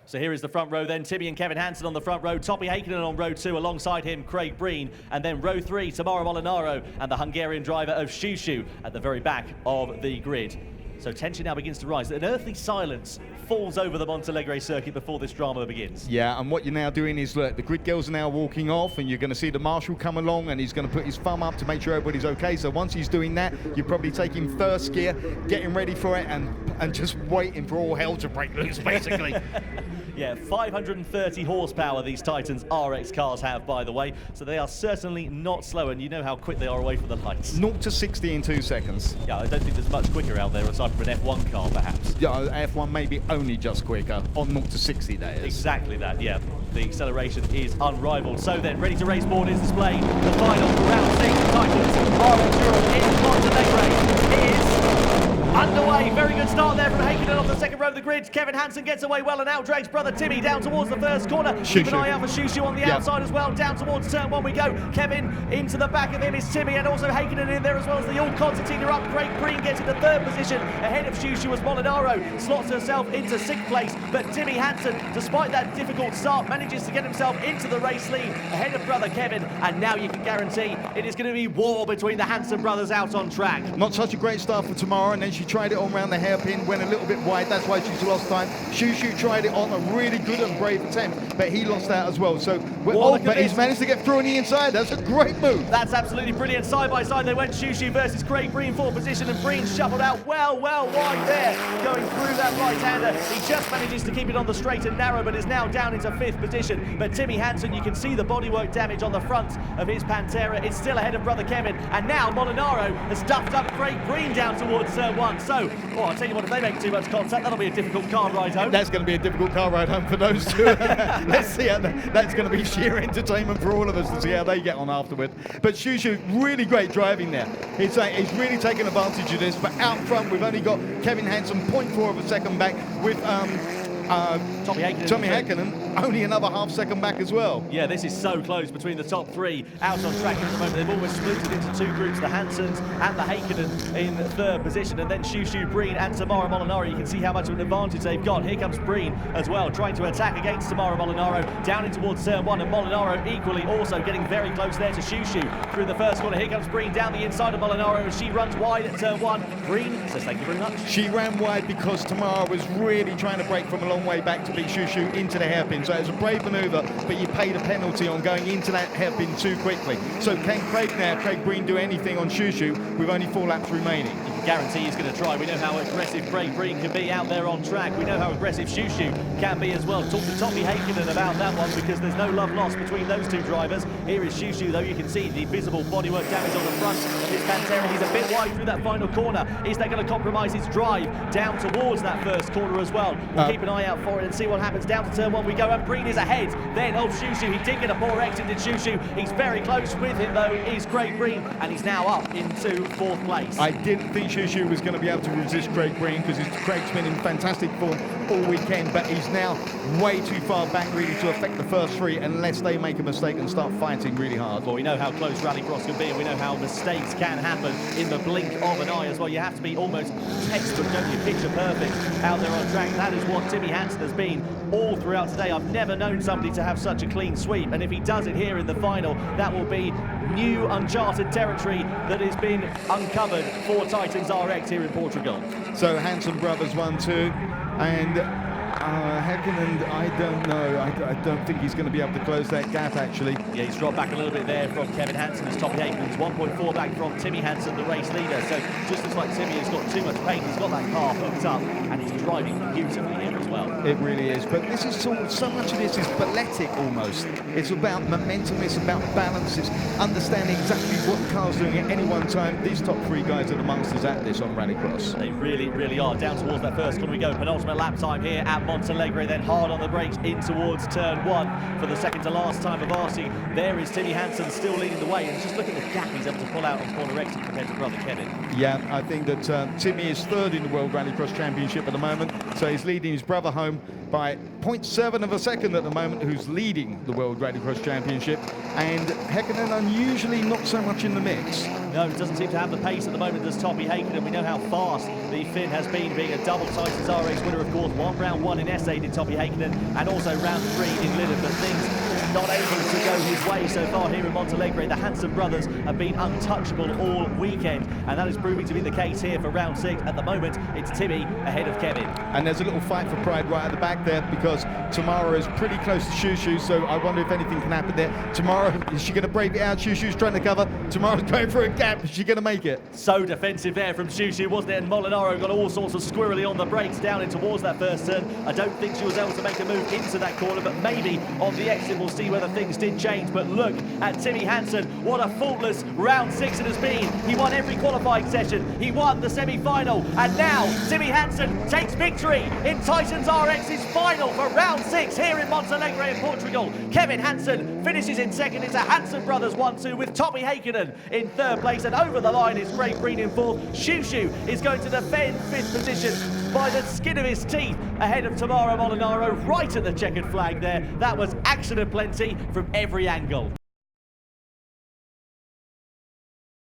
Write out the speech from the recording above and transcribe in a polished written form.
So here is the front row then, Timmy and Kevin Hansen on the front row, Toppy Heikkinen on row 2, alongside him Craig Breen, and then row 3, Tamara Molinaro and the Hungarian driver of Shushu at the very back of the grid. So tension now begins to rise. An earthly silence falls over the Montalegre circuit before this drama begins. Yeah, and what you're now doing is, look, the grid girls are now walking off, and you're going to see the marshal come along, and he's going to put his thumb up to make sure everybody's okay. So once he's doing that, you're probably taking first gear, getting ready for it, and just waiting for all hell to break loose, basically. Yeah, 530 horsepower these Titans RX cars have, by the way, so they are certainly not slow, and you know how quick they are away from the lights. 0 to 60 in 2 seconds. Yeah, I don't think there's much quicker out there aside from an F1 car, perhaps. Yeah, F1 maybe only just quicker, on 0 to 60 that is. Exactly that, yeah. The acceleration is unrivaled. So then, ready to race board is displayed. The final round 6 Titans RX Europe in Montalegre is underway. Very good start there from Heikkinen off the second row of the grid. Kevin Hansen gets away well and outdrags brother Timmy down towards the first corner. Keep an eye out for Shushu on the outside as well. Down towards turn 1 we go. Kevin into the back of him is Timmy, and also Heikkinen in there as well as the all concertina up. Craig Breen gets into 3rd position. Ahead of Shushu as Molinaro slots herself into 6th place. But Timmy Hansen, despite that difficult start, manages to get himself into the race lead ahead of brother Kevin. And now you can guarantee it is going to be war between the Hansen brothers out on track. Not such a great start for Tamara, and then she tried it on around the hairpin, went a little bit wide, that's why she's lost time. Shushu tried it on, a really good and brave attempt, but he lost out as well. So, but he's managed to get through on the inside. That's a great move. That's absolutely brilliant. Side by side they went, Shushu versus Craig Breen, 4th position, and Breen shuffled out well wide there, going through that right-hander. He just manages to keep it on the straight and narrow, but is now down into 5th position. But Timmy Hansen, you can see the bodywork damage on the front of his Pantera. It's still ahead of brother Kevin, and now Molinaro has stuffed up Craig Breen down towards turn 1. So, I'll tell you what, if they make too much contact, that'll be a difficult car ride home. That's going to be a difficult car ride home for those two. Let's see how that's going to be sheer entertainment for all of us to see how they get on afterward. But Shushu, really great driving there. He's really taken advantage of this, but out front we've only got Kevin Hansen 0.4 of a second back with Tommy Heikkinen only another half second back as well. Yeah, this is so close between the top 3 out on track at the moment. They've almost split it into 2 groups, the Hansens and the Heikkinen in 3rd position, and then Shushu, Breen and Tamara Molinaro. You can see how much of an advantage they've got. Here comes Breen as well, trying to attack against Tamara Molinaro, down in towards turn 1, and Molinaro equally also getting very close there to Shushu through the first corner. Here comes Breen down the inside of Molinaro as she runs wide at turn 1. Breen says thank you very much. She ran wide because Tamara was really trying to break from a long way back to beat Shushu into the hairpin. So it was a brave manoeuvre, but you paid a penalty on going into that hairpin too quickly. So can Craig Breen do anything on Shushu with only 4 laps remaining? You can guarantee he's going to try. We know how aggressive Craig Breen can be out there on track. We know how aggressive Shushu can be as well. Talk to Toppy Heikkinen about that one, because there's no love lost between those 2 drivers. Here is Shushu, though. You can see the visible bodywork damage on the front of his Pantera. He's a bit wide through that final corner. Is that going to compromise his drive down towards that first corner as well? We'll keep an eye out for it and see what happens. Down to turn 1 we go, and Breen is ahead then of Shushu. He did get a poor exit in Shushu. He's very close with him, though, is Craig Breen, and he's now up into 4th place. I didn't think Shushu was going to be able to resist Craig Breen, because Craig's been in fantastic form all weekend, but he's now way too far back really to affect the first 3 unless they make a mistake and start fighting really hard. Well, we know how close Rallycross can be, and we know how mistakes can happen in the blink of an eye as well. You have to be almost textbook, don't you, picture perfect out there on track. That is what Timmy Hansen has been all throughout today. I've never known somebody to have such a clean sweep, and if he does it here in the final, that will be new uncharted territory that has been uncovered for Titans RX here in Portugal. So Hansen brothers 1-2, and Heikkinen, I don't know. I don't think he's going to be able to close that gap, actually. Yeah, he's dropped back a little bit there from Kevin Hansen as Toppy Heikkinen's 1.4 back from Timmy Hansen, the race leader. So just looks like Timmy has got too much paint. He's got that car hooked up, and he's driving beautifully here as well. It really is. But this is so much of this is balletic almost. It's about momentum, it's about balance, it's understanding exactly what the car's doing at any one time. These top 3 guys are the monsters at this on Rallycross. They really, really are. Down towards that first corner we go. Penultimate lap time here at Montalegre, then hard on the brakes in towards turn 1 for the second to last time of RC. There is Timmy Hansen still leading the way, and just look at the gap he's able to pull out on corner exit compared to brother Kevin. Yeah, I think that Timmy is 3rd in the World Rallycross Championship at the moment. So he's leading his brother home by 0.7 of a second at the moment, who's leading the World Rallycross Championship. And Häkkinen unusually not so much in the mix. No, it doesn't seem to have the pace at the moment as Topi Häkkinen. We know how fast the Finn has been, being a double TitansRX winner, of course. Round one in SA did Topi Häkkinen, and also round 3 in Liden, but things not able to go his way so far here in Montalegre. The Hansen brothers have been untouchable all weekend, and that is proving to be the case here for round 6. At the moment, it's Timmy ahead of Kevin. And there's a little fight for pride right at the back there, because Tamara is pretty close to Shushu, so I wonder if anything can happen there. Tamara, is she going to break it out? Shushu's trying to cover. Tamara's going for a gap. Is she going to make it? So defensive there from Shushu, wasn't it? And Molinaro got all sorts of squirrely on the brakes down in towards that first turn. I don't think she was able to make a move into that corner, but maybe on the exit we'll see whether things did change. But look at Timmy Hansen. What a faultless round 6 it has been. He won every qualifying session. He won the semi-final. And now Timmy Hansen takes victory in TitansRX's final for round 6 here in Montalegre in Portugal. Kevin Hansen finishes in second. It's a Hansen brothers 1-2 with Topi Häkkinen in third place. And over the line is Craig Breen in fourth. Shushu is going to defend 5th position by the skin of his teeth ahead of Tamara Molinaro right at the checkered flag there. That was action aplenty from every angle.